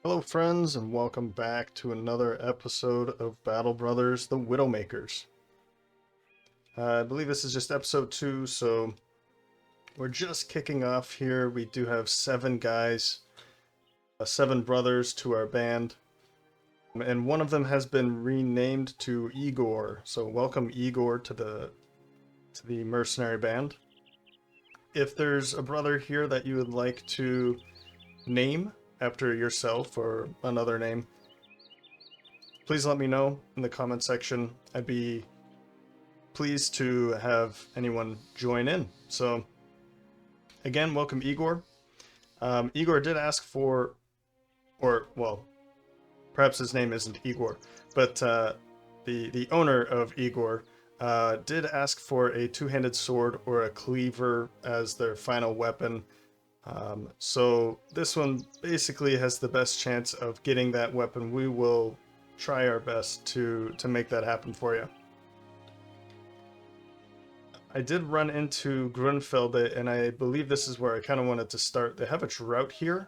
Hello friends, and welcome back to another episode of Battle Brothers, the Widowmakers. I believe this is just episode 2, so we're just kicking off here. We do have 7 guys, 7 brothers to our band, and one of them has been renamed to Igor. So welcome Igor to the mercenary band. If there's a brother here that you would like to name after yourself or another name, please let me know in the comment section. I'd be pleased to have anyone join in. So again, welcome Igor. Igor did ask for, or well, perhaps his name isn't Igor, but the owner of Igor did ask for a two-handed sword or a cleaver as their final weapon. So this one basically has the best chance of getting that weapon. We will try our best to make that happen for you. I did run into Grunfelde, and I believe this is where I kind of wanted to start. They have a drought here,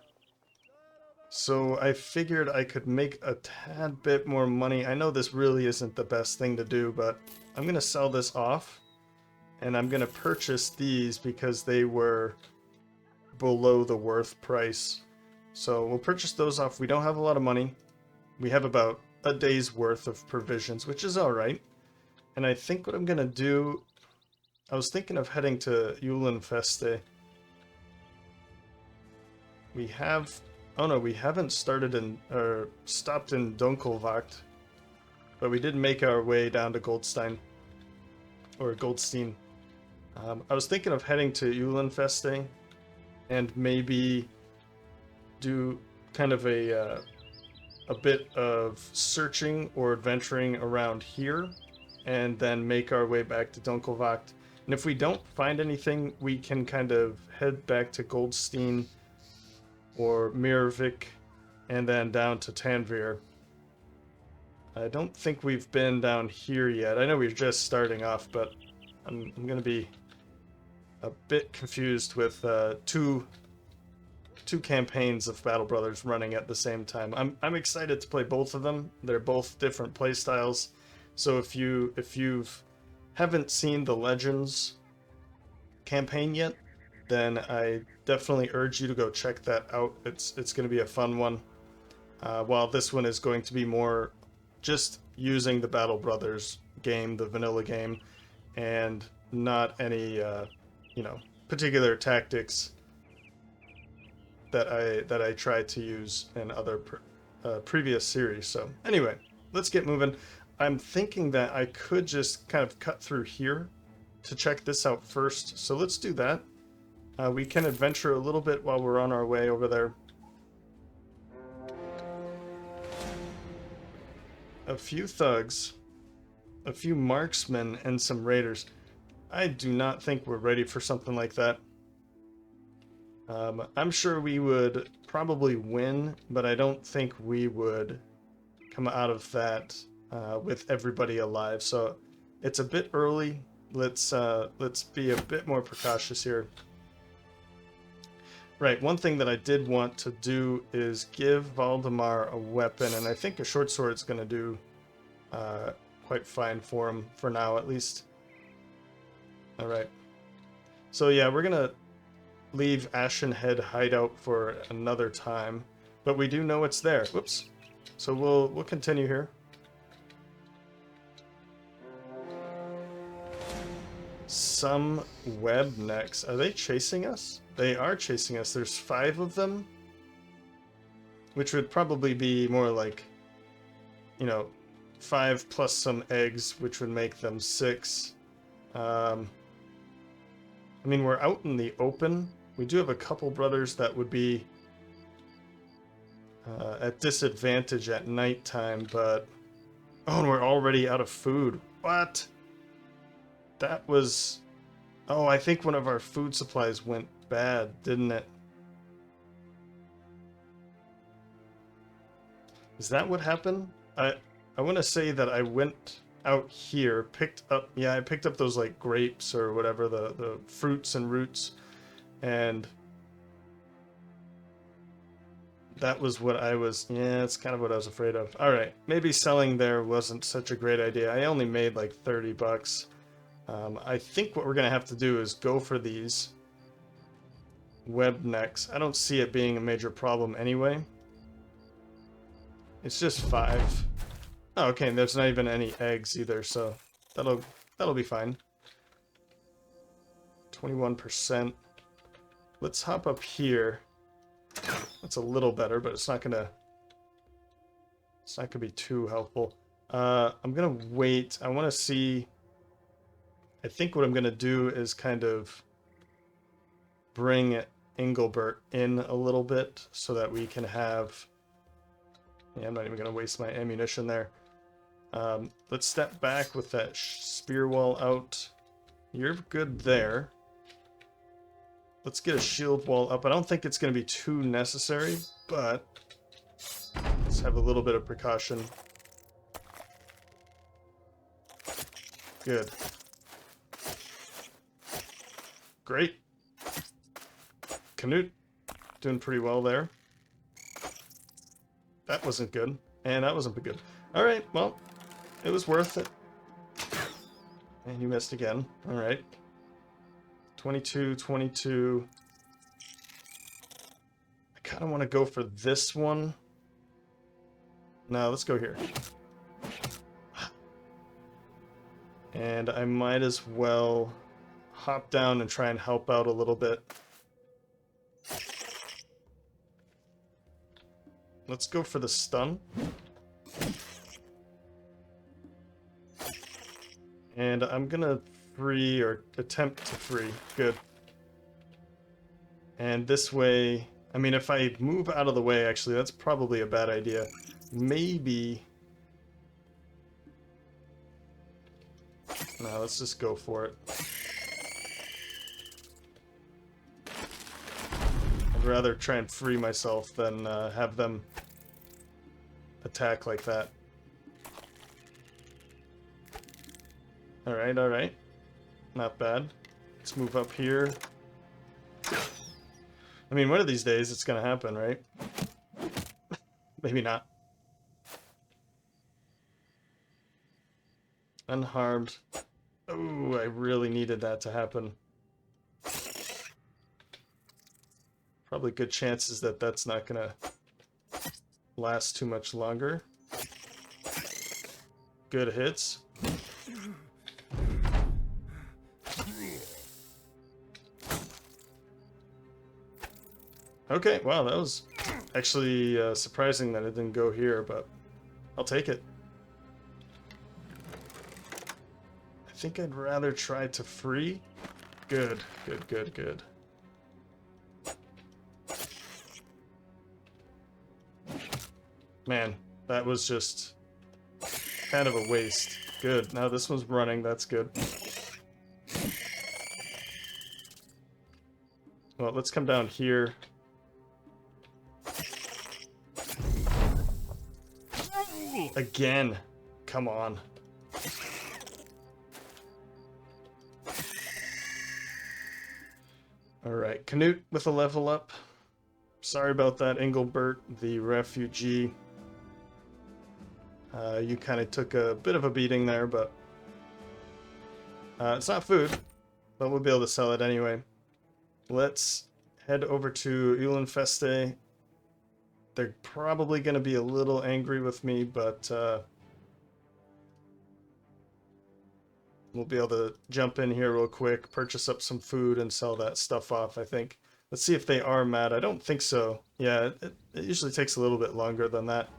so I figured I could make a tad bit more money. I know this really isn't the best thing to do, but I'm going to sell this off, and I'm going to purchase these because they were below the worth price. So we'll purchase those off. We don't have a lot of money. We have about a day's worth of provisions, which is all right. And I think what I'm going to do, I was thinking of heading to Eulenfeste. We have, oh no, we haven't started in, or stopped in Dunkelwacht, but we did make our way down to Goldstein, or Goldstein. I was thinking of heading to Eulenfeste and maybe do kind of a bit of searching or adventuring around here, and then make our way back to Dunkelwacht. And if we don't find anything, we can kind of head back to Goldstein or Mirvik, and then down to Tanvir. I don't think we've been down here yet. I know we're just starting off, but I'm going to be a bit confused with two campaigns of Battle Brothers running at the same time. I'm excited to play both of them. They're both different play styles. So if you've haven't seen the Legends campaign yet, then I definitely urge you to go check that out. It's going to be a fun one. While this one is going to be more just using the Battle Brothers game, the vanilla game, and not any particular tactics that I tried to use in other previous series. So anyway, let's get moving. I'm thinking that I could just kind of cut through here to check this out first. So let's do that. We can adventure a little bit while we're on our way over there. A few thugs, a few marksmen, and some raiders. I do not think we're ready for something like that. I'm sure we would probably win, but I don't think we would come out of that with everybody alive. So it's a bit early. Let's be a bit more precautious here. Right, one thing that I did want to do is give Valdemar a weapon, and I think a short sword's going to do quite fine for him for now, at least. All right. So yeah, we're going to leave Ashenhead hideout for another time, but we do know it's there. Whoops. So we'll continue here. Some webnecks. Are they chasing us? They are chasing us. There's 5 of them, which would probably be more like, 5 plus some eggs, which would make them 6. I mean, we're out in the open. We do have a couple brothers that would be at disadvantage at nighttime, but... Oh, and we're already out of food. What? That was... Oh, I think one of our food supplies went bad, didn't it? Is that what happened? I want to say that I went out here, I picked up those like grapes or whatever, the fruits and roots, and That was what I was... Yeah, it's kind of what I was afraid of. Alright, maybe selling there wasn't such a great idea. I only made like 30 bucks. I think what we're going to have to do is go for these web necks. I don't see it being a major problem anyway. It's just 5. Oh, okay, and there's not even any eggs either, so that'll be fine. 21%. Let's hop up here. That's a little better, but it's not gonna be too helpful. I'm gonna wait. I want to see. I think what I'm gonna do is kind of bring Engelbert in a little bit so that we can have... Yeah, I'm not even gonna waste my ammunition there. Let's step back with that spear wall out. You're good there. Let's get a shield wall up. I don't think it's going to be too necessary, but let's have a little bit of precaution. Good. Great. Canute doing pretty well there. That wasn't good, and that wasn't good. All right, well, it was worth it. And you missed again. All right. 22, 22. I kind of want to go for this one. No, let's go here. And I might as well hop down and try and help out a little bit. Let's go for the stun. And I'm gonna free, or attempt to free. Good. And this way, I mean, if I move out of the way, actually, that's probably a bad idea. Maybe... No, let's just go for it. I'd rather try and free myself than have them attack like that. Alright, alright. Not bad. Let's move up here. I mean, one of these days it's gonna happen, right? Maybe not. Unharmed. Oh, I really needed that to happen. Probably good chances that that's not gonna last too much longer. Good hits. Okay, wow, that was actually surprising that it didn't go here, but I'll take it. I think I'd rather try to free. Good, good, good, good. Man, that was just kind of a waste. Good, now this one's running, that's good. Well, let's come down here. Again, come on. Alright, Canute with a level up. Sorry about that, Engelbert, the refugee. You kind of took a bit of a beating there, but it's not food, but we'll be able to sell it anyway. Let's head over to Uhlenfeste. They're probably going to be a little angry with me, but we'll be able to jump in here real quick, purchase up some food, and sell that stuff off, I think. Let's see if they are mad. I don't think so. Yeah, it usually takes a little bit longer than that.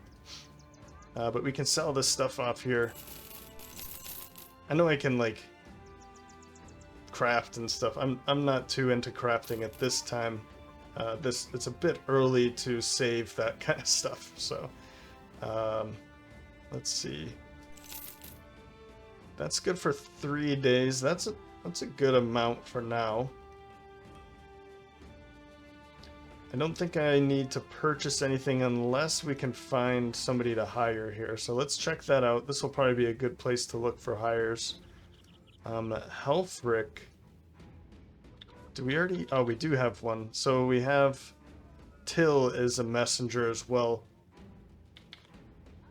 But we can sell this stuff off here. I know I can, like, craft and stuff. I'm not too into crafting at this time. It's a bit early to save that kind of stuff, so let's see. That's good for 3 days. That's a good amount for now. I don't think I need to purchase anything unless we can find somebody to hire here. So let's check that out. This will probably be a good place to look for hires. Helfrich. Do we already... Oh, we do have one. So we have Till is a messenger as well.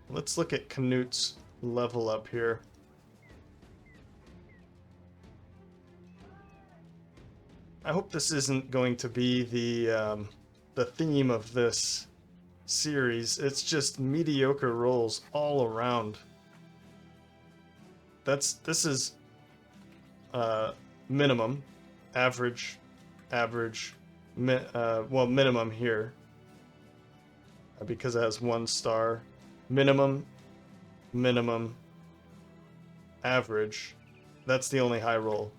Let's look at Knut's level up here. I hope this isn't going to be the theme of this series. It's just mediocre rolls all around. This is minimum, average, well, minimum here because it has 1 star. Minimum, average. That's the only high roll.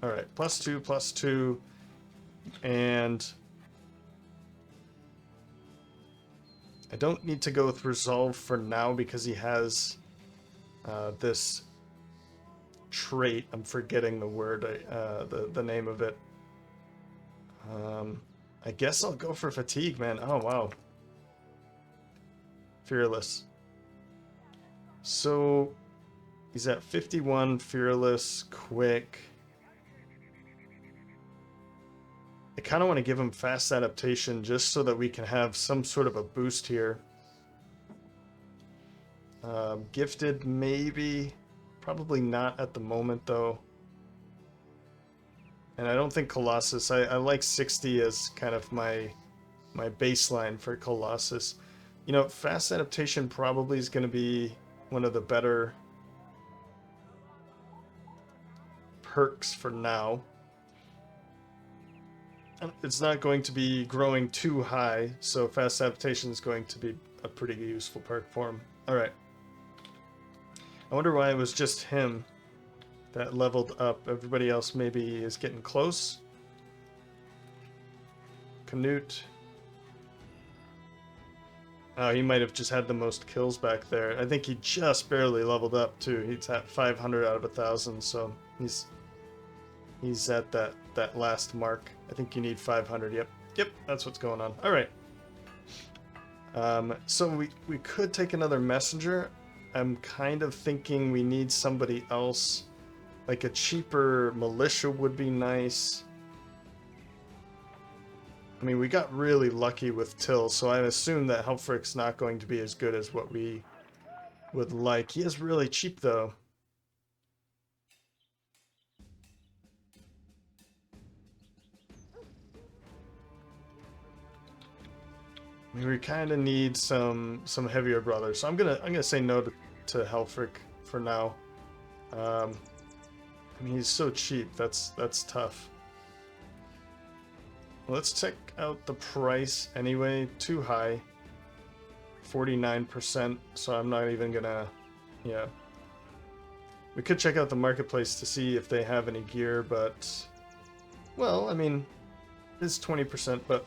All right, +2, and I don't need to go with resolve for now because he has this trait. I'm forgetting the word, the name of it. I guess I'll go for fatigue, man. Oh wow, fearless. So he's at 51, fearless, quick. I kind of want to give him fast adaptation just so that we can have some sort of a boost here. Gifted, maybe. Probably not at the moment, though. And I don't think Colossus. I like 60 as kind of my baseline for Colossus. You know, fast adaptation probably is going to be one of the better perks for now. It's not going to be growing too high, so fast adaptation is going to be a pretty useful perk for him. Alright. I wonder why it was just him that leveled up. Everybody else maybe is getting close. Knut. Oh, he might have just had the most kills back there. I think he just barely leveled up too. He's at 500 out of 1,000, so he's at that last mark. I think you need 500. Yep, that's what's going on. All right. So we could take another messenger. I'm kind of thinking we need somebody else. Like a cheaper militia would be nice. I mean, we got really lucky with Till, so I assume that Helfric's not going to be as good as what we would like. He is really cheap, though. I mean, we kind of need some heavier brothers, so I'm gonna say no to Helfric for now. I mean, he's so cheap. That's tough. Let's check out the price anyway. Too high. 49%, so I'm not even gonna... Yeah. We could check out the marketplace to see if they have any gear, but... Well, I mean, it's 20%, but...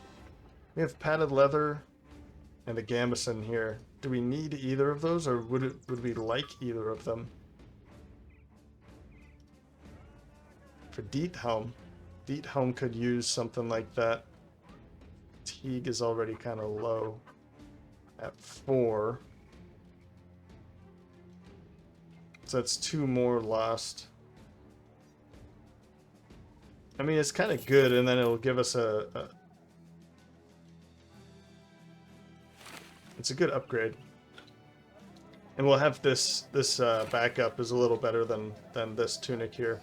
We have padded leather and a gambeson here. Do we need either of those, or would we like either of them? For Diethelm. Diethelm could use something like that. Fatigue is already kind of low at 4. So that's 2 more lost. I mean, it's kind of good, and then it'll give us it's a good upgrade. And we'll have this backup is a little better than this tunic here.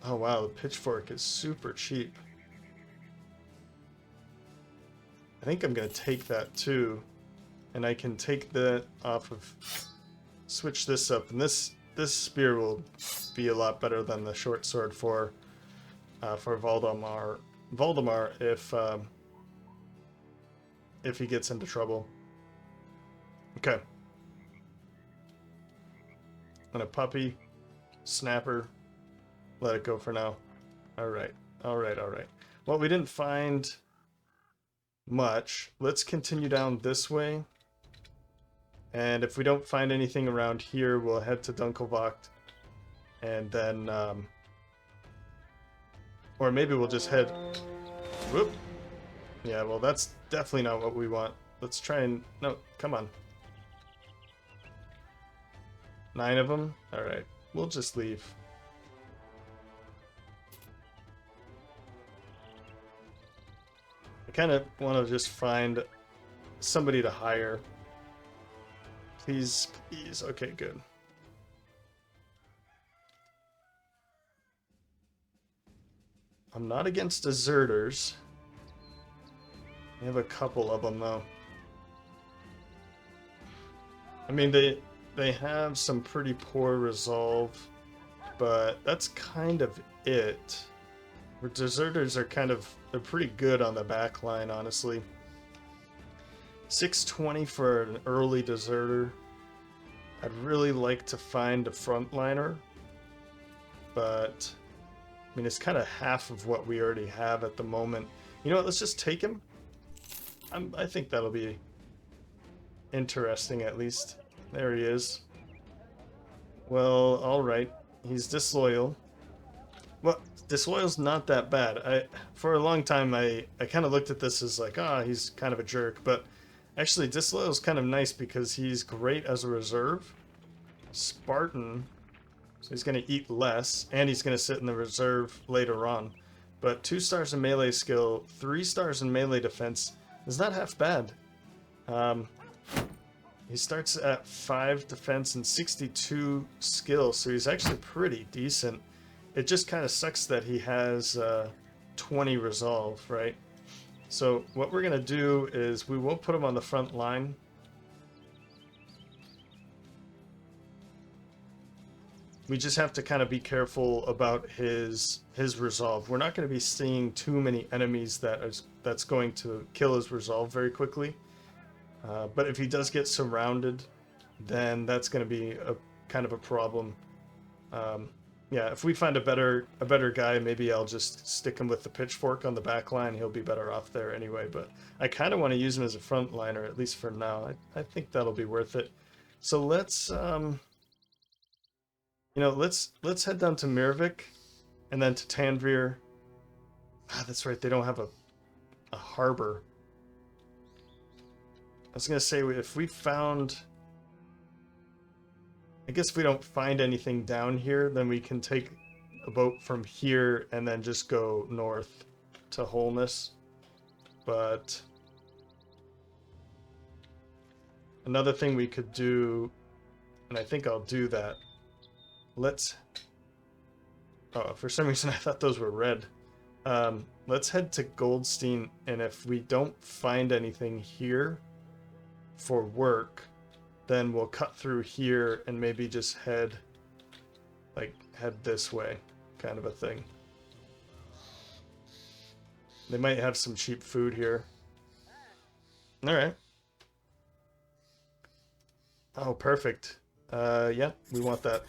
Oh wow, the pitchfork is super cheap. I think I'm gonna take that too, and I can take that off of, switch this up, and this spear will be a lot better than the short sword for Valdemar if he gets into trouble. Okay. And a puppy, snapper. Let it go for now. Alright. Well, we didn't find much. Let's continue down this way. And if we don't find anything around here, we'll head to Dunkelwacht. And then, or maybe we'll just head... Whoop! Yeah, well, that's definitely not what we want. Let's try and... No, come on. 9 of them? Alright. We'll just leave. kind of want to just find somebody to hire. Please, please. Okay, good. I'm not against deserters. I have a couple of them though. I mean, they have some pretty poor resolve, but that's kind of it. Where deserters are they're pretty good on the back line, honestly. 620 for an early deserter. I'd really like to find a frontliner, but I mean, it's kind of half of what we already have at the moment. You know what, let's just take him. I think that'll be interesting, at least. There he is. Well, alright. He's disloyal. Well, disloyal's not that bad. For a long time, I kind of looked at this as like, he's kind of a jerk. But actually, disloyal's kind of nice because he's great as a reserve. Spartan, so he's going to eat less, and he's going to sit in the reserve later on. But 2 stars in melee skill, 3 stars in melee defense is not half bad. He starts at 5 defense and 62 skill, so he's actually pretty decent. It just kind of sucks that he has 20 resolve, right? So what we're going to do is we won't put him on the front line. We just have to kind of be careful about his resolve. We're not going to be seeing too many enemies that's going to kill his resolve very quickly. But if he does get surrounded, then that's going to be a kind of a problem. Yeah, if we find a better guy, maybe I'll just stick him with the pitchfork on the back line. He'll be better off there anyway. But I kind of want to use him as a frontliner, at least for now. I think that'll be worth it. So let's let's head down to Mirvik, and then to Tanvir. That's right. They don't have a harbor. I was going to say, if we found... I guess if we don't find anything down here, then we can take a boat from here and then just go north to Wholeness. But another thing we could do, and I think I'll do that, for some reason I thought those were red. Let's head to Goldstein, and if we don't find anything here for work, then we'll cut through here and maybe just head this way, kind of a thing. They might have some cheap food here. Alright. Oh, perfect. Yeah, we want that.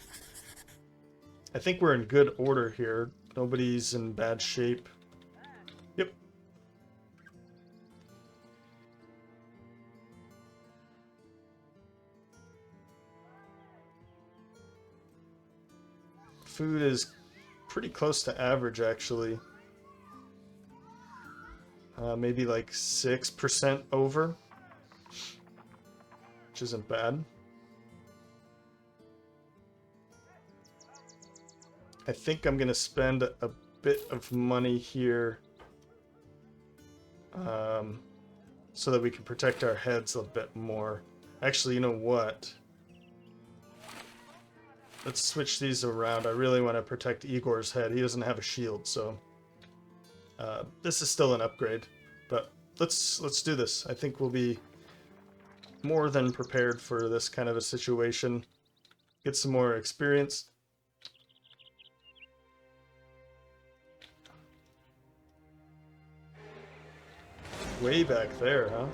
I think we're in good order here. Nobody's in bad shape. Yep. Food is pretty close to average, actually. Maybe like 6% over, which isn't bad. I think I'm going to spend a bit of money here so that we can protect our heads a bit more. Actually, you know what? Let's switch these around. I really want to protect Igor's head. He doesn't have a shield, so this is still an upgrade. But let's do this. I think we'll be more than prepared for this kind of a situation. Get some more experience. Way back there, huh?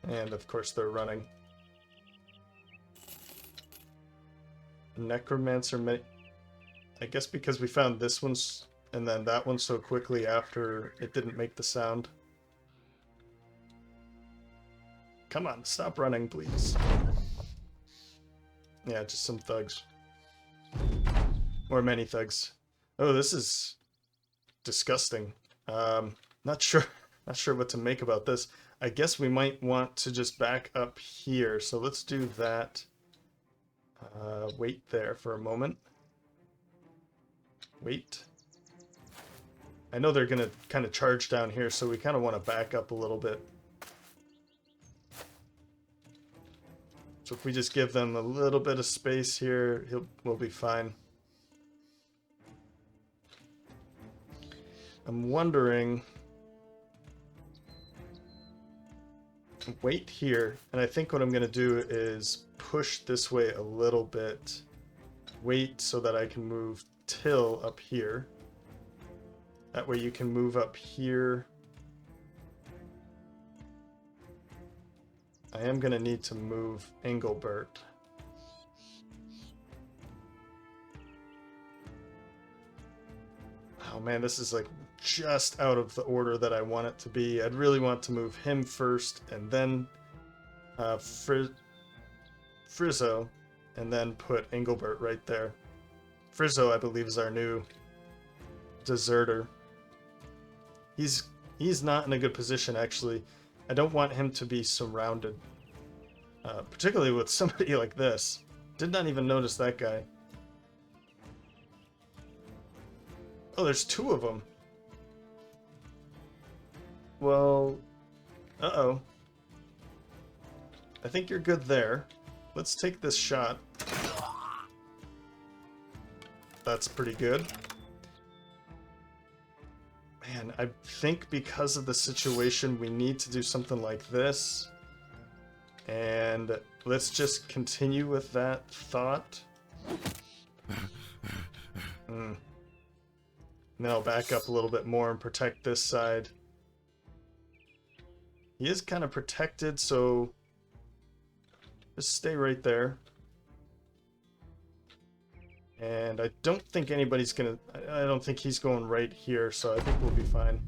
And of course they're running. Necromancer, I guess because we found this one and then that one so quickly after, it didn't make the sound. Come on, stop running, please. Yeah, just some thugs. Or many thugs. Oh, this is disgusting. Not sure what to make about this. I guess we might want to just back up here, so let's do that. Wait there for a moment. Wait. I know they're going to kind of charge down here, so we kind of want to back up a little bit. So if we just give them a little bit of space here, we'll be fine. I'm wondering... Wait here, and I think what I'm going to do is push this way a little bit. Wait so that I can move Till up here. That way you can move up here. I am going to need to move Engelbert. Oh man, this is like just out of the order that I want it to be. I'd really want to move him first, and then Frizzo, and then put Engelbert right there. Frizzo, I believe, is our new deserter. He's not in a good position, actually. I don't want him to be surrounded, particularly with somebody like this. Did not even notice that guy. Oh, there's two of them. Well, uh-oh. I think you're good there. Let's take this shot. That's pretty good. Man, I think because of the situation, we need to do something like this. And let's just continue with that thought. Now back up a little bit more and protect this side. He is kind of protected, so just stay right there. And I don't think anybody's gonna... I don't think he's going right here, so I think we'll be fine.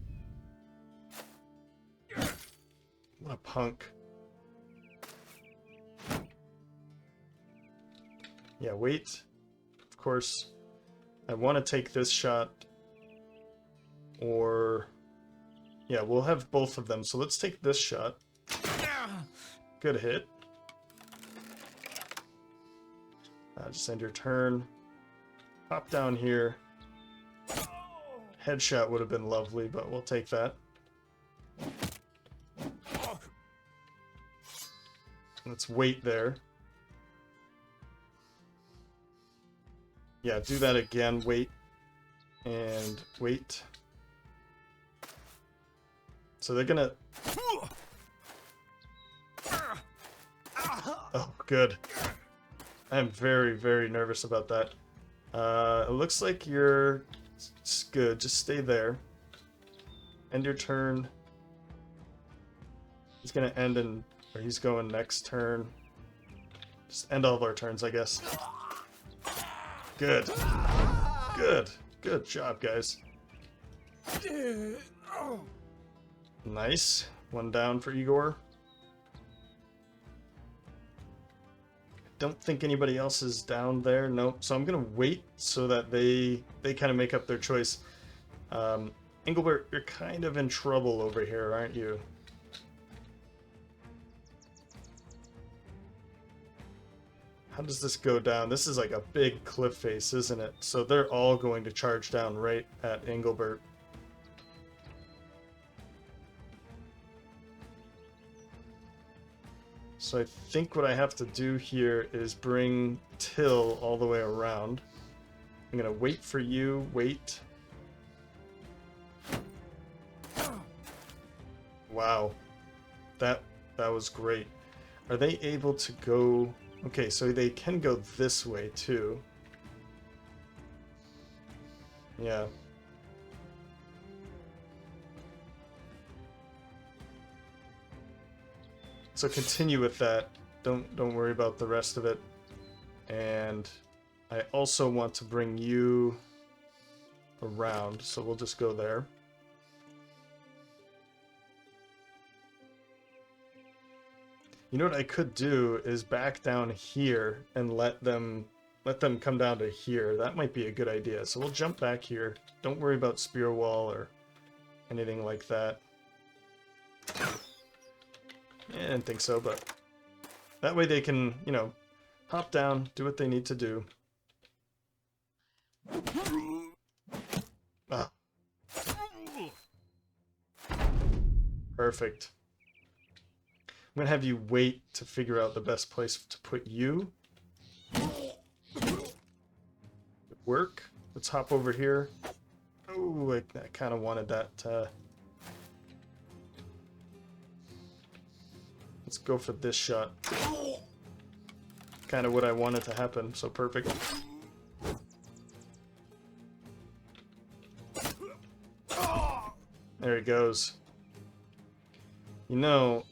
What a punk. Yeah, wait. Of course, I want to take this shot. Or... yeah, we'll have both of them, so let's take this shot. Good hit. Just end your turn. Hop down here. Headshot would have been lovely, but we'll take that. Let's wait there. Yeah, do that again. Wait. And wait. So they're gonna... oh, good. I'm very, very nervous about that. It looks like you're good. Just stay there. End your turn. He's gonna end in... or he's going next turn. Just end all of our turns, I guess. Good. Good. Good job, guys. Nice. One down for Igor. Don't think anybody else is down there. Nope. So I'm gonna wait so that they kind of make up their choice. Engelbert, you're kind of in trouble over here, aren't you? How does this go down? This is like a big cliff face, isn't it? So they're all going to charge down right at Engelbert. So I think what I have to do here is bring Till all the way around. I'm gonna wait for you, wait. Wow. That was great. Are they able to go... okay, so they can go this way too. Yeah. So continue with that. Don't worry about the rest of it. And I also want to bring you around, so we'll just go there. You know what I could do is back down here and let them come down to here. That might be a good idea. So we'll jump back here. Don't worry about spear wall or anything like that. I didn't think so, but that way they can, you know, hop down, do what they need to do. Ah. Perfect. I'm gonna have you wait to figure out the best place to put you. Work. Let's hop over here. Oh, I kind of wanted that. Let's go for this shot. Kind of what I wanted to happen, so perfect. There he goes. You know,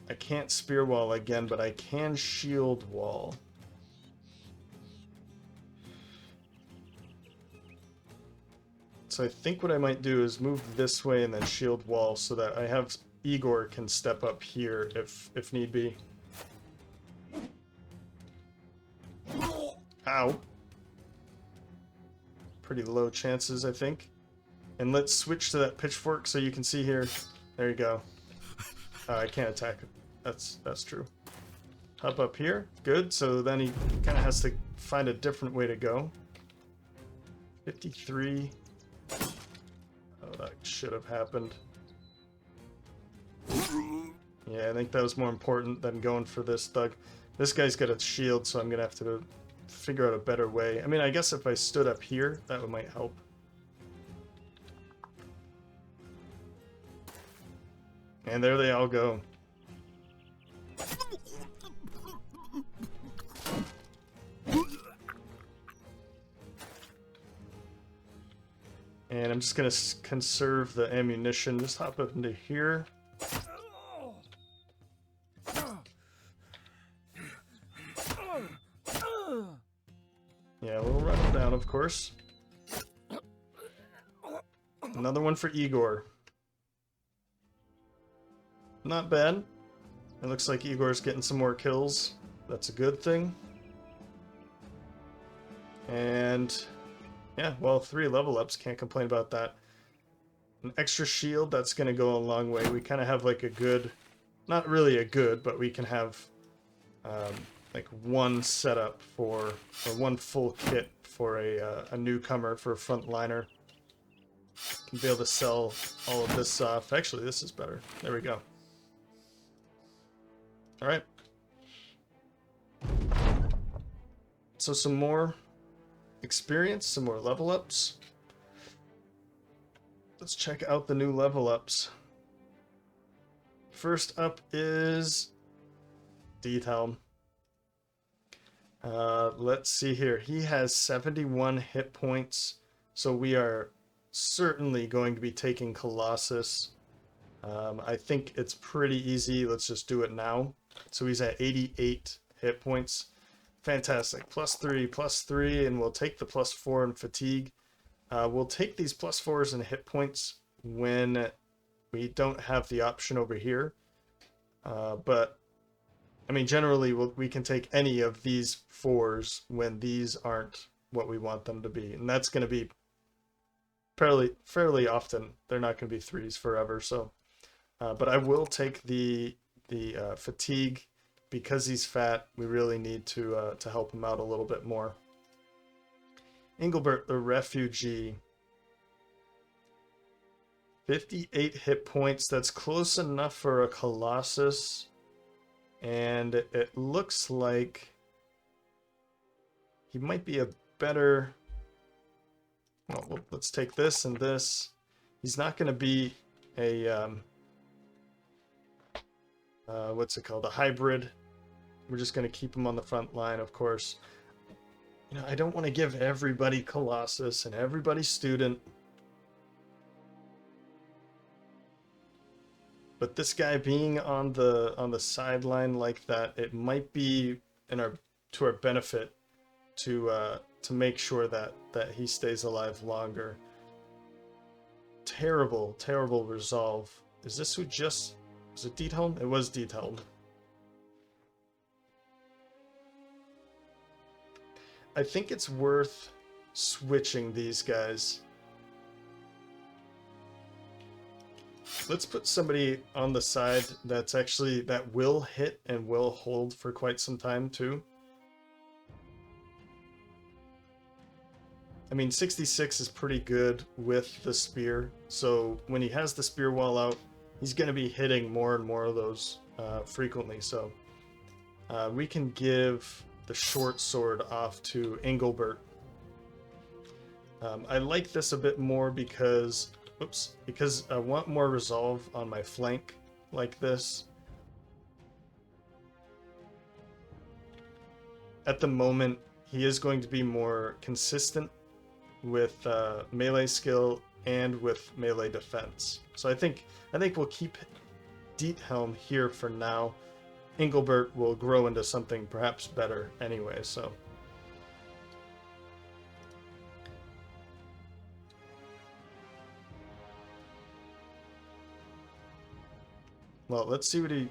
I can't spear wall again, but I can shield wall. So I think what I might do is move this way and then shield wall so that I have Igor can step up here if need be. Ow. Pretty low chances, I think. And let's switch to that pitchfork so you can see here. There you go. I can't attack it. That's true. Hop up here. Good. So then he kind of has to find a different way to go. 53. Oh, that should have happened. Yeah, I think that was more important than going for this thug. This guy's got a shield, so I'm going to have to figure out a better way. I mean, I guess if I stood up here, that might help. And there they all go. And I'm just going to conserve the ammunition. Just hop up into here. Yeah, we'll run him down, of course. Another one for Igor. Not bad. It looks like Igor's getting some more kills. That's a good thing. And yeah, well, 3 level ups. Can't complain about that. An extra shield, that's going to go a long way. We kind of have like a good, not really a good, but we can have like one setup for, or one full kit for a newcomer, for a frontliner. Can be able to sell all of this off. Actually, this is better. There we go. All right. So some more experience, some more level ups. Let's check out the new level ups. First up is Detail. Let's see here. He has 71 hit points, so we are certainly going to be taking Colossus. I think it's pretty easy. Let's just do it now. So he's at 88 hit points. Fantastic. +3, and we'll take the +4 in fatigue. We'll take these +4s in hit points when we don't have the option over here. But, I mean, generally we can take any of these 4s when these aren't what we want them to be. And that's going to be fairly often. They're not going to be 3s forever. So, but I will take the fatigue. Because he's fat, we really need to help him out a little bit more. Engelbert the Refugee. 58 hit points. That's close enough for a Colossus. And it looks like he might be a better... Well, let's take this and this. He's not going to be a... what's it called? A hybrid. We're just going to keep him on the front line, of course. You know, I don't want to give everybody Colossus and everybody Student. But this guy being on the sideline like that, it might be to our benefit to make sure that he stays alive longer. Terrible resolve. Is this who just... Was it detailed? It was detailed. I think it's worth switching these guys. Let's put somebody on the side that will hit and will hold for quite some time too. I mean, 66 is pretty good with the spear. So when he has the spear wall out, he's going to be hitting more and more of those frequently. So we can give the short sword off to Engelbert. I like this a bit more because, because I want more resolve on my flank like this. At the moment, he is going to be more consistent with melee skill and with melee defense. So I think we'll keep Diethelm here for now. Engelbert will grow into something perhaps better anyway, so. Well, let's see what he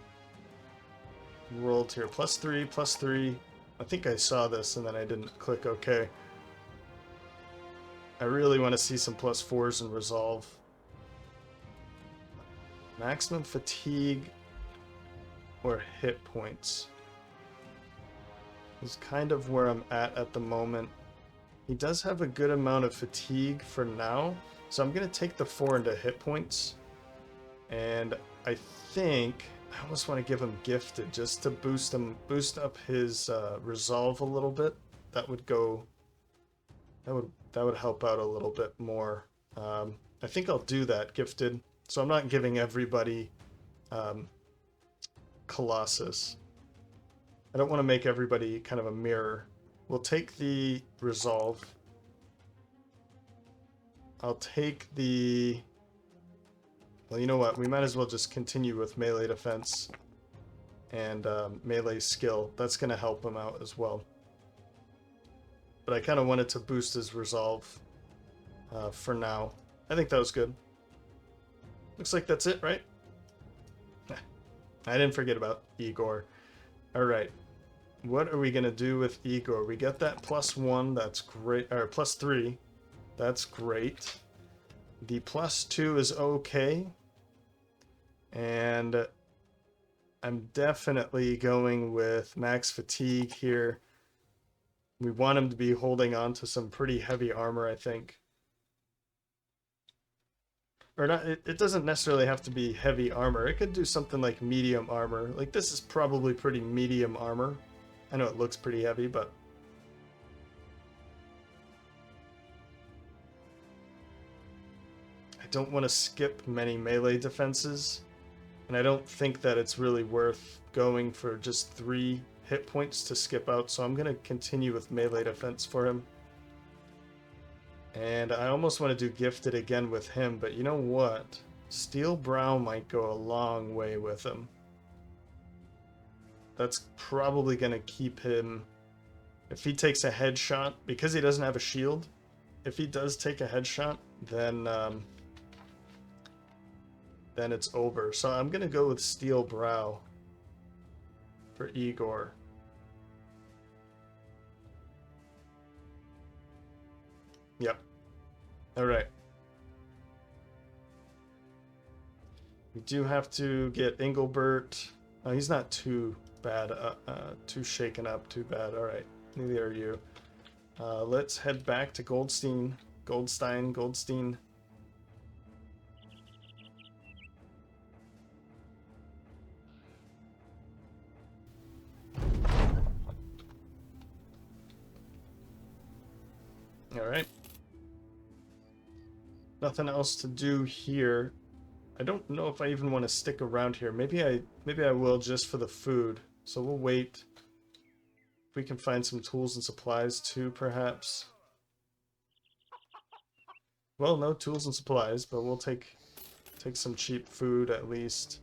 rolled here. +3, +3. I think I saw this and then I didn't click OK. I really want to see some +4s in resolve. Maximum fatigue or hit points is kind of where I'm at the moment. He does have a good amount of fatigue for now, so I'm going to take the 4 into hit points. And I think I almost want to give him gifted just to boost up his resolve a little bit. That would go. That would help out a little bit more. I think I'll do that, gifted. So I'm not giving everybody Colossus. I don't want to make everybody kind of a mirror. We'll take the resolve. I'll take the... Well, you know what? We might as well just continue with melee defense and melee skill. That's going to help him out as well. But I kind of wanted to boost his resolve for now. I think that was good. Looks like that's it, right? I didn't forget about Igor. Alright. What are we going to do with Igor? We get that +1. That's great. Or +3. That's great. The +2 is okay. And I'm definitely going with max fatigue here. We want him to be holding on to some pretty heavy armor, I think. Or not, it doesn't necessarily have to be heavy armor. It could do something like medium armor. Like, this is probably pretty medium armor. I know it looks pretty heavy, but... I don't want to skip many melee defenses. And I don't think that it's really worth going for just 3 hit points to skip out. So I'm going to continue with melee defense for him. And I almost want to do gifted again with him, but you know what? Steel Brow might go a long way with him. That's probably going to keep him... If he takes a headshot, because he doesn't have a shield, if he does take a headshot, then it's over. So I'm going to go with Steel Brow for Igor. Yep. Alright. We do have to get Engelbert. Oh, he's not too bad, too shaken up, too bad. Alright, neither are you. Let's head back to Goldstein. Goldstein. Alright. Nothing else to do here. I don't know if I even want to stick around here. Maybe I will just for the food. So we'll wait. If we can find some tools and supplies too, perhaps. Well, no tools and supplies, but we'll take some cheap food at least.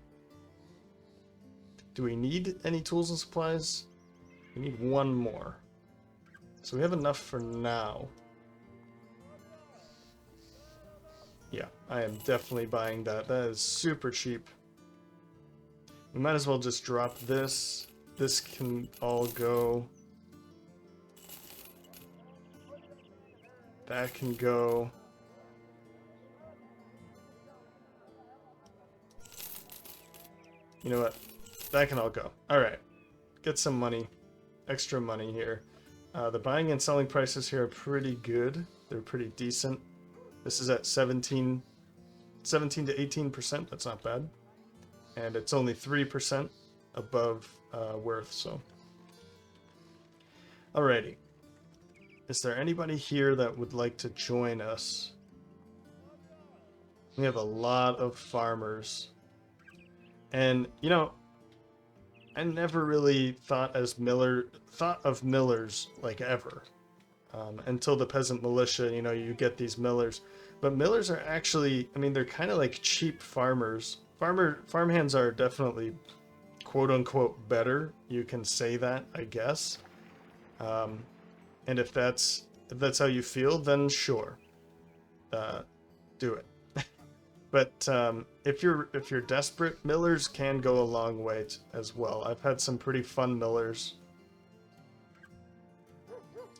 Do we need any tools and supplies? We need 1 more. So we have enough for now. Yeah, I am definitely buying that. That is super cheap. We might as well just drop this. This can all go. That can go. You know what? That can all go. Alright. Get some money. Extra money here. The buying and selling prices here are pretty good. They're pretty decent. This is at 17 to 18%. That's not bad. and it's only 3% above worth, so. Alrighty. Is there anybody here that would like to join us? We have a lot of farmers. And, you know, I never really thought of millers like ever. Until the peasant militia, you know, you get these millers. But millers are actually, I mean, they're kind of like cheap farmers. Farmhands are definitely quote unquote better. You can say that, I guess. And if that's how you feel, then sure, do it. But if you're desperate, millers can go a long way as well. I've had some pretty fun millers.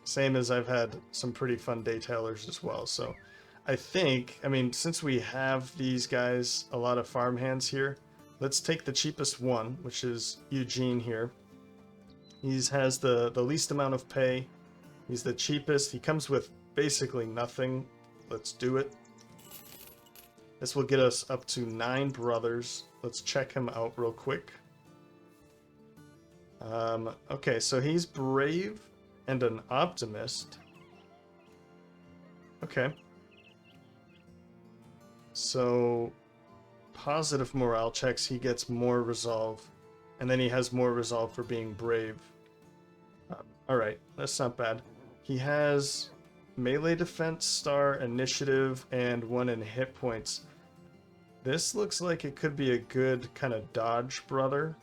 Same as I've had some pretty fun daytailers as well. So I think, I mean, since we have these guys, a lot of farmhands here, let's take the cheapest one, which is Eugene here. He has the least amount of pay. He's the cheapest. He comes with basically nothing. Let's do it. This will get us up to 9 brothers. Let's check him out real quick. Okay, so he's brave and an optimist. Okay. So, positive morale checks, he gets more resolve. And then he has more resolve for being brave. Alright, that's not bad. He has melee defense, star, initiative, and 1 in hit points. This looks like it could be a good kind of dodge brother.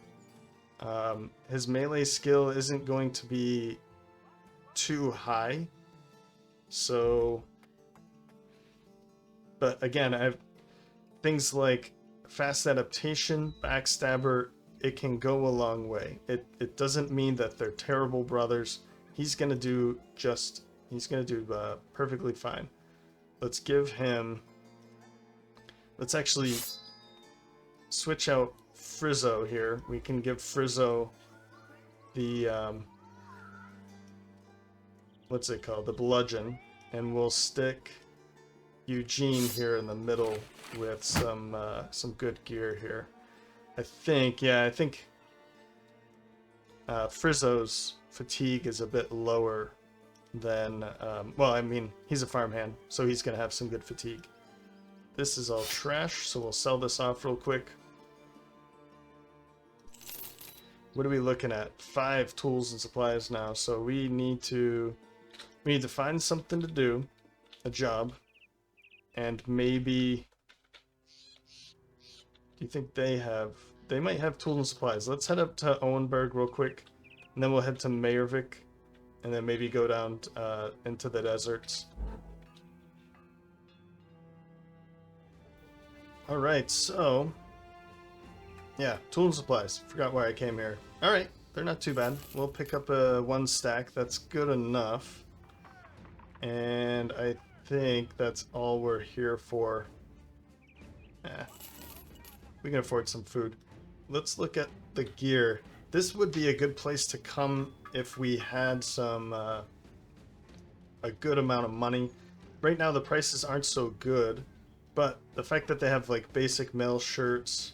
His melee skill isn't going to be too high. So, but again, I have things like fast adaptation, backstabber, it can go a long way. It doesn't mean that they're terrible brothers. He's gonna do perfectly fine. Let's give him. Let's actually switch out Frizzo here. We can give Frizzo the what's it called? The bludgeon, and we'll stick Eugene here in the middle with some good gear here. I think Frizzo's fatigue is a bit lower than, well, I mean, he's a farmhand, so he's going to have some good fatigue. This is all trash, so we'll sell this off real quick. What are we looking at? 5 tools and supplies now, so we need to find something to do, a job, and maybe... Do you think they might have tools and supplies? Let's head up to Owenburg real quick, and then we'll head to Mayervik, and then maybe go down into the deserts. Alright, so... Yeah, tools and supplies. Forgot why I came here. Alright, they're not too bad. We'll pick up 1 stack. That's good enough. And I think that's all we're here for. We can afford some food. Let's look at the gear. This would be a good place to come if we had some a good amount of money. Right now the prices aren't so good, but the fact that they have like basic mail shirts,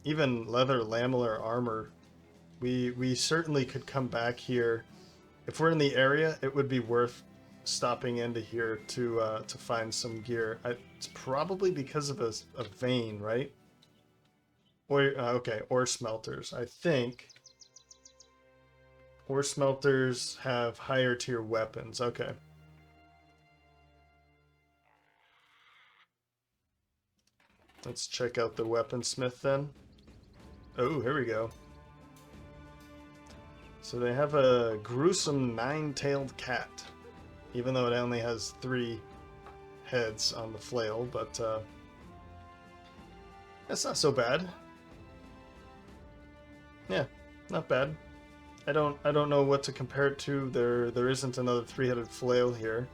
even leather lamellar armor, we certainly could come back here. If we're in the area, it would be worth stopping into here to find some gear. It's probably because of a vein, right? Or okay, ore smelters. I think ore smelters have higher tier weapons. Okay. Let's check out the weaponsmith then. Oh, here we go. So they have a gruesome 9-tailed cat, even though it only has 3 heads on the flail, but that's not so bad. Yeah, not bad. I don't know what to compare it to. There isn't another 3-headed flail here,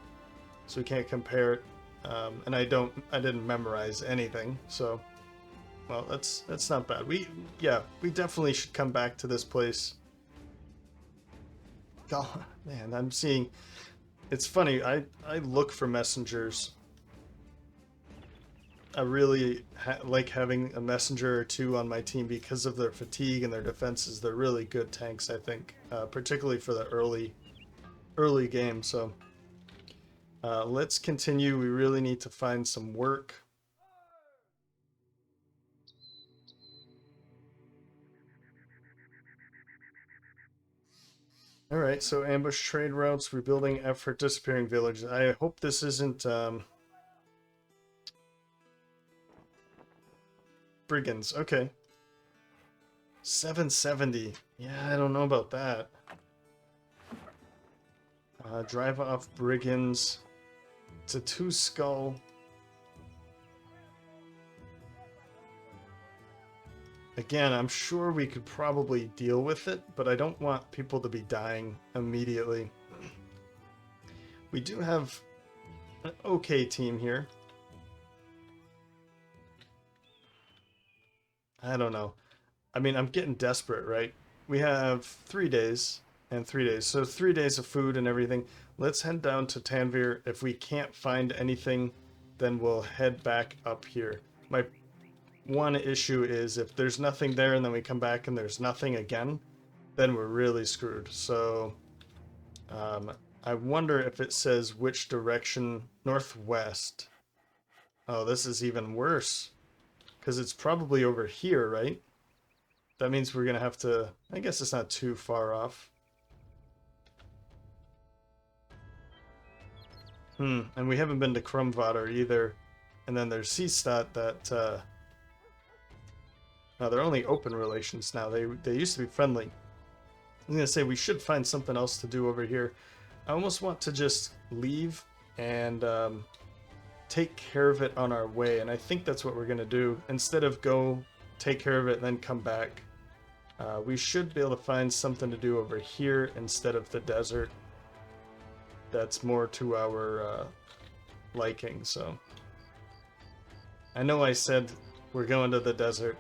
so we can't compare it. And I didn't memorize anything, so well, that's not bad. We definitely should come back to this place. God, man, I'm seeing. It's funny. I look for messengers. I really like having a messenger or two on my team because of their fatigue and their defenses. They're really good tanks, I think, particularly for the early game. So let's continue. We really need to find some work. All right, so ambush trade routes, rebuilding effort, disappearing villages. I hope this isn't brigands. Okay. 770. Yeah, I don't know about that. Drive off brigands. It's a 2 skull. Again, I'm sure we could probably deal with it, but I don't want people to be dying immediately. We do have an okay team here. I don't know. I mean, I'm getting desperate, right? We have 3 days and 3 days. So 3 days of food and everything. Let's head down to Tanvir. If we can't find anything, then we'll head back up here. My one issue is if there's nothing there and then we come back and there's nothing again, then we're really screwed. So I wonder if it says which direction. Northwest. Oh, this is even worse because it's probably over here, right? That means we're gonna have to, I guess it's not too far off. And we haven't been to Krumvater either. And then there's Seestadt that they're only open relations now. They used to be friendly. I'm gonna say we should find something else to do over here. I almost want to just leave and take care of it on our way, and I think that's what we're gonna do. Instead of go take care of it and then come back, we should be able to find something to do over here instead of the desert. That's more to our liking. So I know I said we're going to the desert.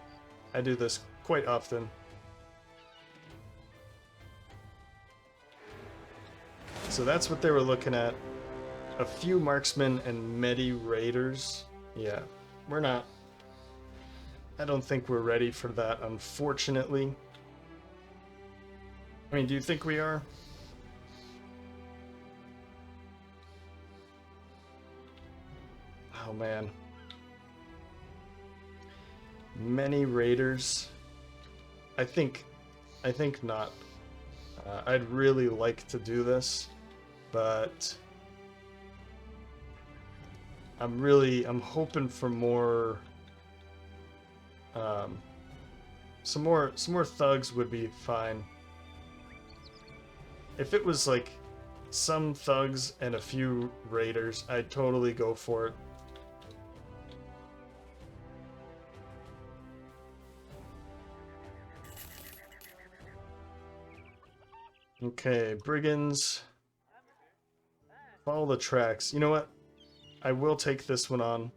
I do this quite often. So that's what they were looking at. A few marksmen and many raiders. Yeah, we're not. I don't think we're ready for that, unfortunately. I mean, do you think we are? Oh man. Many raiders. I think not. I'd really like to do this, but I'm hoping for more. Some more thugs would be fine. If it was like some thugs and a few raiders, I'd totally go for it. Okay, brigands. Follow the tracks. You know what? I will take this one on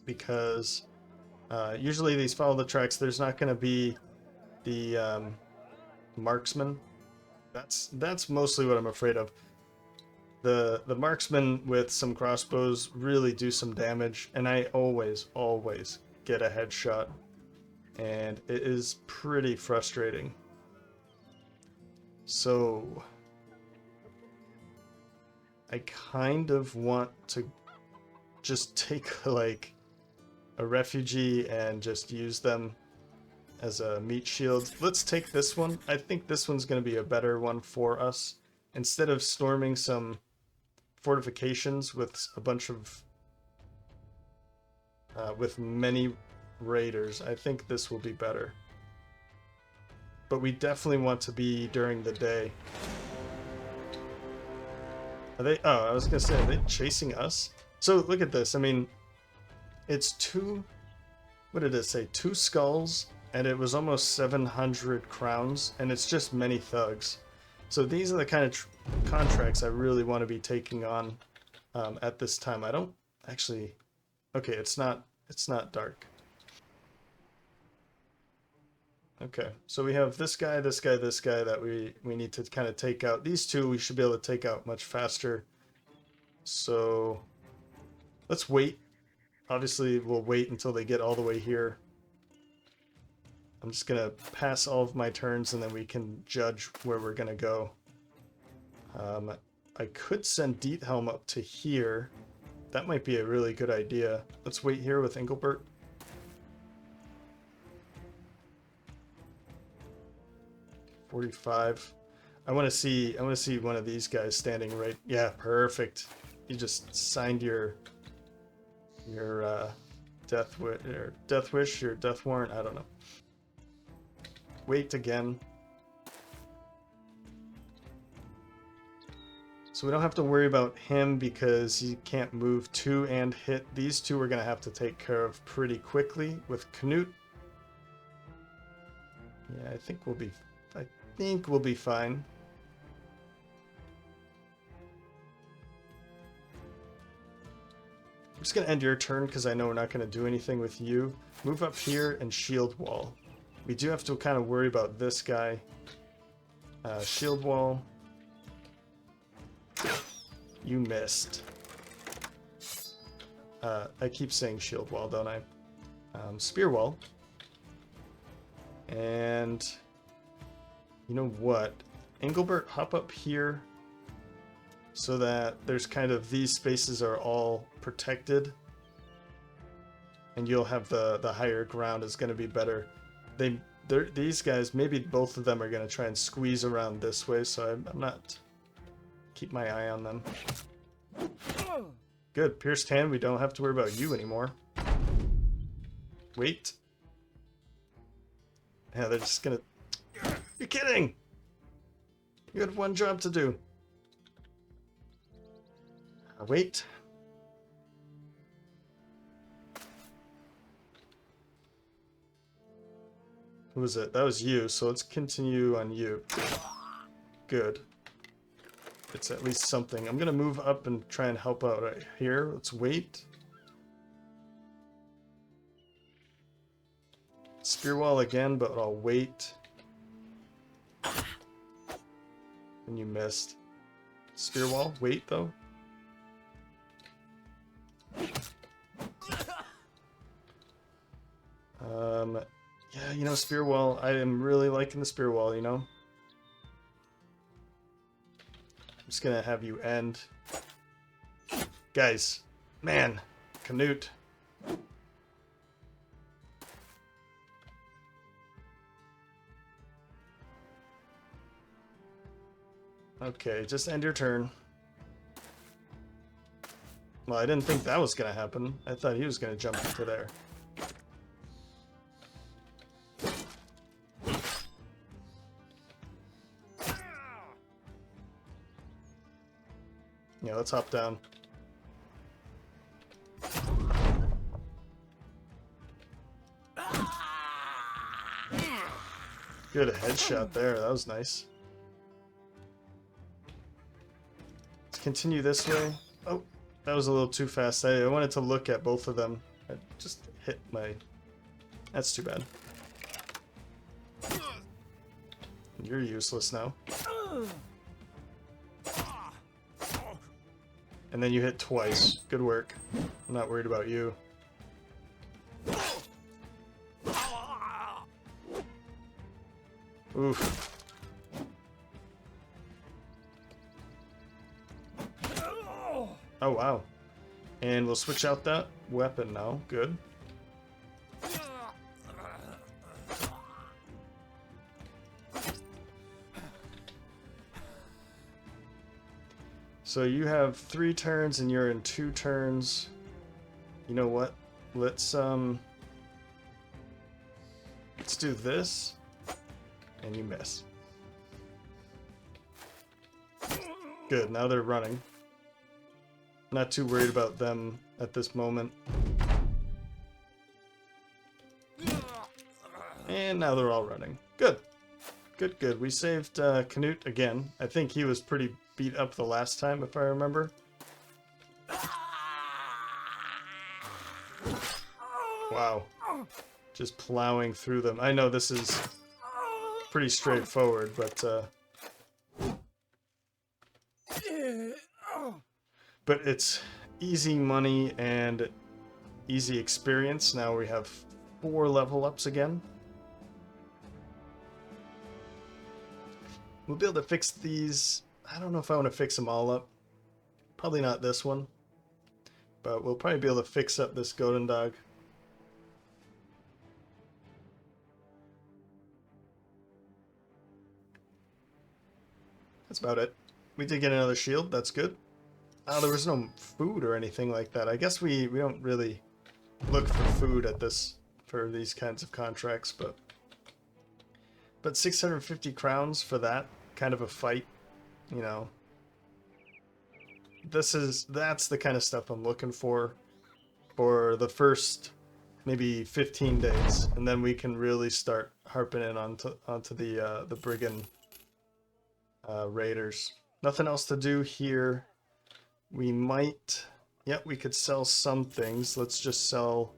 because usually these follow the tracks, there's not going to be the marksman. That's mostly what I'm afraid of. The marksmen with some crossbows really do some damage, and I always get a headshot, and it is pretty frustrating. So I kind of want to just take like a refugee and just use them as a meat shield. Let's take this one. I think this one's going to be a better one for us. Instead of storming some fortifications with a bunch of with many raiders, I think this will be better. But we definitely want to be during the day. Are they? Oh, I was gonna say, are they chasing us? So look at this. I mean, it's two. What did it say? 2 skulls, and it was almost 700 crowns, and it's just many thugs. So these are the kind of contracts I really want to be taking on at this time. I don't actually. Okay, it's not dark. Okay, so we have this guy, this guy, this guy that we need to kind of take out. These two we should be able to take out much faster. So let's wait Obviously, we'll wait until they get all the way here. I'm just gonna pass all of my turns and then we can judge where we're gonna go. I could send Diethelm up to here. That might be a really good idea. Let's wait here with Engelbert. $45. I want to see one of these guys standing right. Yeah, perfect. You just signed your death wish, your death warrant. I don't know. Wait again. So we don't have to worry about him because he can't move 2 and hit. These 2 we're going to have to take care of pretty quickly with Knut. Yeah, I think we'll be fine. I'm just going to end your turn because I know we're not going to do anything with you. Move up here and shield wall. We do have to kind of worry about this guy. Shield wall. You missed. I keep saying shield wall, don't I? Spear wall. And you know what? Engelbert, hop up here so that there's kind of these spaces are all protected. And you'll have the higher ground is going to be better. These guys, maybe both of them are going to try and squeeze around this way, so I'm not... Keep my eye on them. Good. Pierced hand. We don't have to worry about you anymore. Wait. Yeah, they're just gonna... You're kidding! You had one job to do. Wait. Who was it? That was you, so let's continue on you. Good. It's at least something. I'm gonna move up and try and help out right here. Let's wait. Spear wall again, but I'll wait. And you missed. Spear wall, wait though. Yeah, you know, spear wall. I am really liking the spear wall, you know. I'm just gonna have you end. Guys, man, Knut. Okay, just end your turn. Well, I didn't think that was gonna happen. I thought he was gonna jump into there. Yeah, let's hop down. Good headshot there. That was nice. Let's continue this way. Oh, that was a little too fast. I wanted to look at both of them. I just hit my... That's too bad. You're useless now. And then you hit twice. Good work. I'm not worried about you. Oof. Oh, wow. And we'll switch out that weapon now. Good. So you have 3 turns and you're in 2 turns. You know what? Let's do this. And you miss. Good, now they're running. Not too worried about them at this moment. And now they're all running. Good. Good, good. We saved Knut again. I think he was pretty beat up the last time, if I remember. Wow. Just plowing through them. I know this is pretty straightforward, but it's easy money, and easy experience. Now we have 4 level ups again. We'll be able to fix these. I don't know if I want to fix them all up. Probably not this one. But we'll probably be able to fix up this golden dog. That's about it. We did get another shield. That's good. There was no food or anything like that. I guess we don't really look for food at this for these kinds of contracts, but 650 crowns for that kind of a fight, you know. That's the kind of stuff I'm looking for the first maybe 15 days, and then we can really start harping in onto the brigand raiders. Nothing else to do here. We might, yeah, we could sell some things. Let's just sell.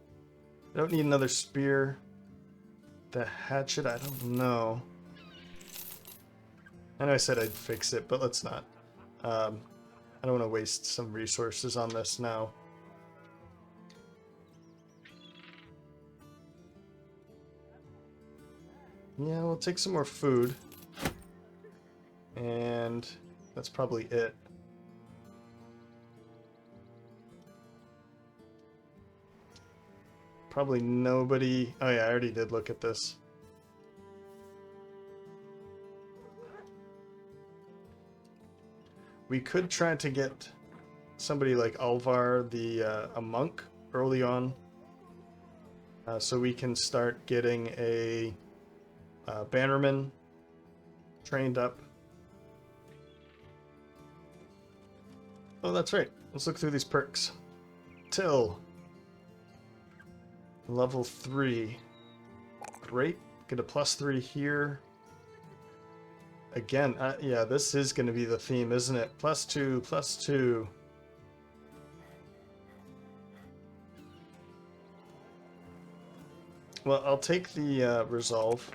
I don't need another spear. The hatchet, I don't know. I know I said I'd fix it, but let's not. I don't want to waste some resources on this now. Yeah, we'll take some more food. And that's probably it. Probably nobody. Oh yeah, I already did look at this. We could try to get somebody like Alvar, a monk, early on, so we can start getting a bannerman trained up. Oh, that's right. Let's look through these perks. Till. Level 3. Great. Get a +3 here. Again, yeah, this is going to be the theme, isn't it? +2, +2. Well, I'll take the resolve.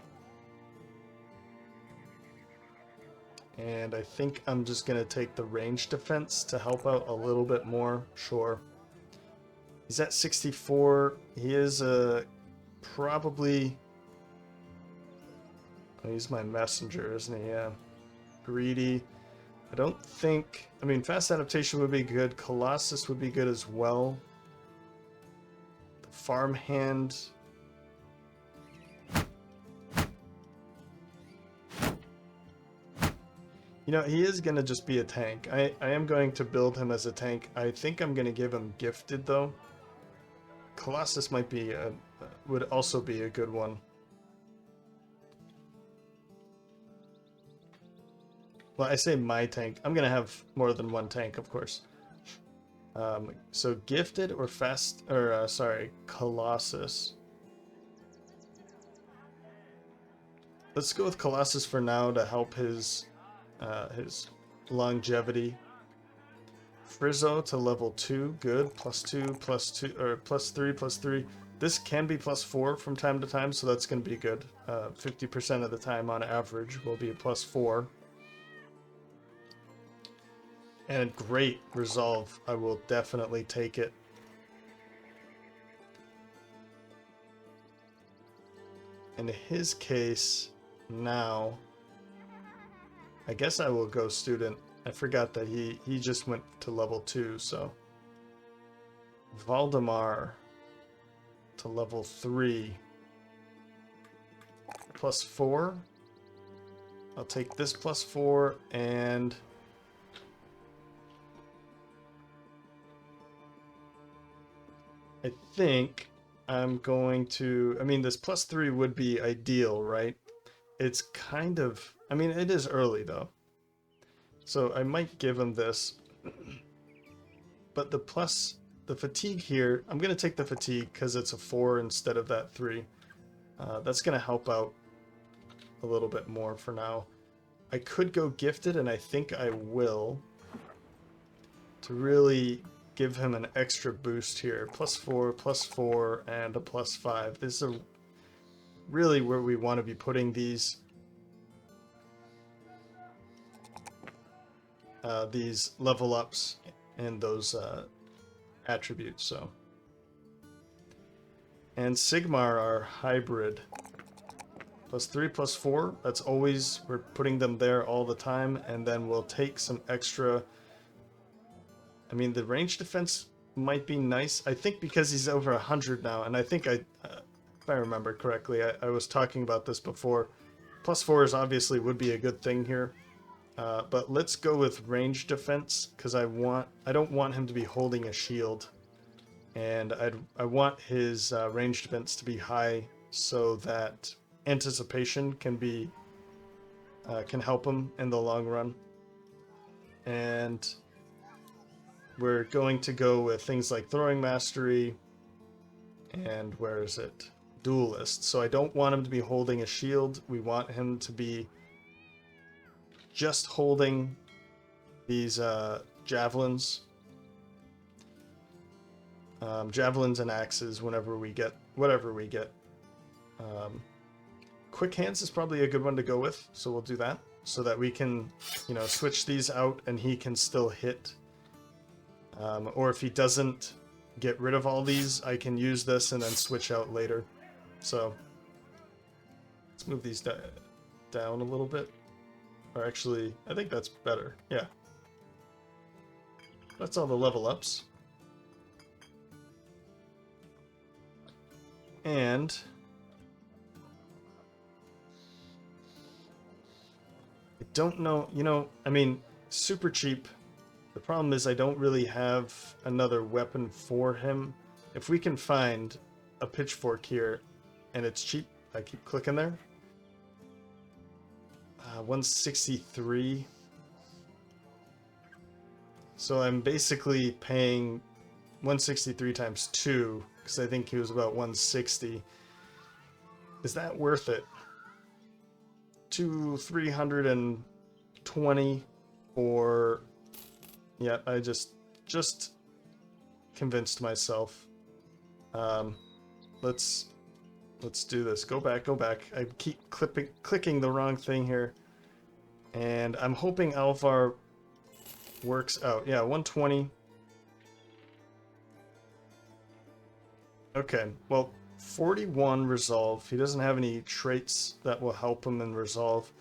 And I think I'm just going to take the range defense to help out a little bit more. Sure. He's at 64. He is probably... Oh, he's my messenger, isn't he? Yeah. Greedy. I don't think... I mean, fast adaptation would be good. Colossus would be good as well. The farmhand... You know, he is going to just be a tank. I am going to build him as a tank. I think I'm going to give him gifted, though. Colossus might be would also be a good one. Well, I say my tank. I'm going to have more than one tank, of course. So gifted or fast... Or, sorry, Colossus. Let's go with Colossus for now to help his longevity. Frizzo to level 2, good. +2, +2, or +3, +3. This can be +4 from time to time, so that's going to be good. 50% of the time on average will be a +4. And great resolve. I will definitely take it. In his case, now, I guess I will go student. I forgot that he just went to level 2, so. Valdemar to level 3. +4. I'll take this +4 and... I think I'm going to... I mean, this +3 would be ideal, right? It's kind of... I mean, it is early, though. So I might give him this. But the fatigue here, I'm going to take the fatigue because it's a 4 instead of that 3. That's going to help out a little bit more for now. I could go gifted, and I think I will, to really give him an extra boost here. +4, +4, and a +5. This is really where we want to be putting these level ups and those attributes. So And Sigmar are hybrid. +3, +4. That's always, we're putting them there all the time. And then we'll take some extra. I mean, the range defense might be nice. I think because he's over 100 now. And I think if I remember correctly, I was talking about this before. +4 obviously would be a good thing here. But let's go with range defense because I don't want him to be holding a shield. And I want his range defense to be high so that anticipation can help him in the long run. And we're going to go with things like throwing mastery and where is it? Duelist. So I don't want him to be holding a shield. We want him to be just holding these javelins. Javelins and axes whatever we get. Quick hands is probably a good one to go with, so we'll do that so that we can, switch these out and he can still hit. Or if he doesn't get rid of all these, I can use this and then switch out later. So let's move these down a little bit. Or actually, I think that's better. Yeah. That's all the level ups. And I don't know, I mean, super cheap. The problem is I don't really have another weapon for him. If we can find a pitchfork here and it's cheap, I keep clicking there. 163. So I'm basically paying 163 times 2 because I think he was about 160. Is that worth it? 320 for... Yeah, I just convinced myself. Let's do this. Go back. I keep clicking the wrong thing here. And I'm hoping Alvar works out. Yeah, 120. Okay, well, 41 resolve. He doesn't have any traits that will help him in resolve.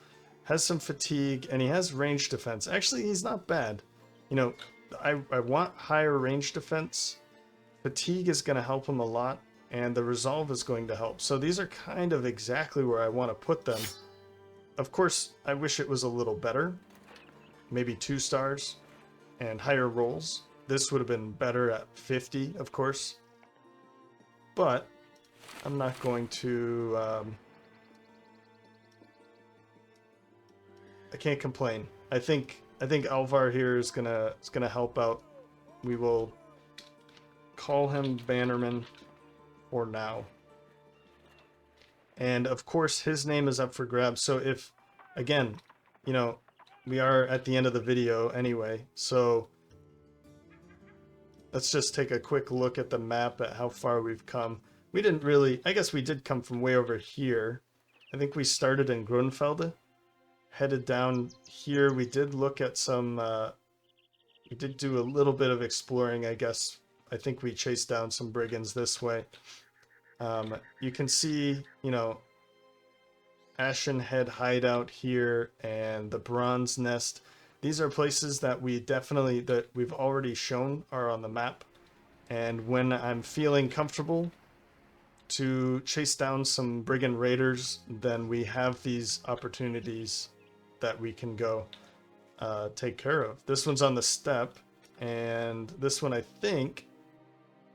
Has some fatigue, and he has range defense. Actually, he's not bad. I want higher range defense. Fatigue is going to help him a lot, and the resolve is going to help. So these are kind of exactly where I want to put them. Of course, I wish it was a little better. Maybe 2 stars and higher rolls. This would have been better at 50, of course. But I'm not going to... I can't complain. I think Alvar here is gonna help out. We will call him Bannerman for now. And of course his name is up for grabs. So if, again, we are at the end of the video anyway, so let's just take a quick look at the map at how far we've come. We didn't really, I guess we did come from way over here. I think we started in Grunfelde. Headed down here, we did look at some, we did do a little bit of exploring, I guess. I think we chased down some brigands this way. You can see, Ashen Head Hideout here and the Bronze Nest. These are places that we've already shown are on the map. And when I'm feeling comfortable to chase down some brigand raiders, then we have these opportunities that we can go take care of. This one's on the steppe, and this one I think,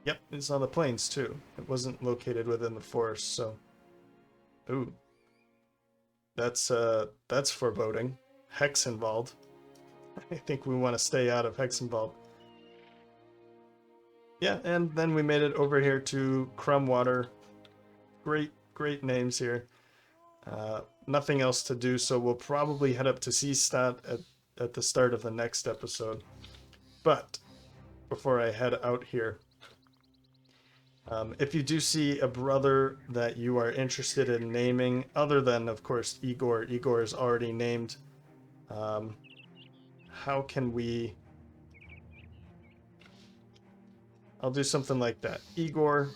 yep, it's on the plains too. It wasn't located within the forest, so, ooh, that's foreboding. Hexenwald. I think we want to stay out of Hexenwald. Yeah, and then we made it over here to Crumwater. Great names here. Nothing else to do, so we'll probably head up to Seestadt at the start of the next episode. But before I head out here, if you do see a brother that you are interested in naming, other than, of course, Igor is already named, how can we... I'll do something like that. Igor,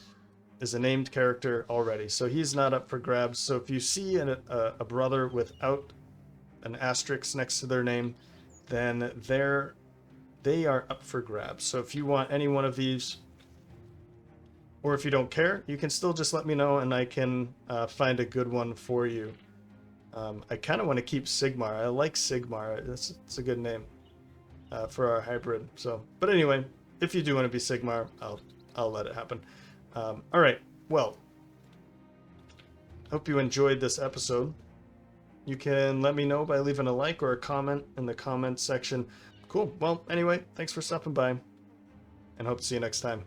is a named character already, so he's not up for grabs. So if you see a brother without an asterisk next to their name, then they are up for grabs. So if you want any one of these, or if you don't care, you can still just let me know and I can find a good one for you. I kind of want to keep Sigmar. I like Sigmar. It's a good name for our hybrid. So, but anyway, if you do want to be Sigmar, I'll let it happen. All right. Well, hope you enjoyed this episode. You can let me know by leaving a like or a comment in the comment section. Cool. Well, anyway, thanks for stopping by, and hope to see you next time.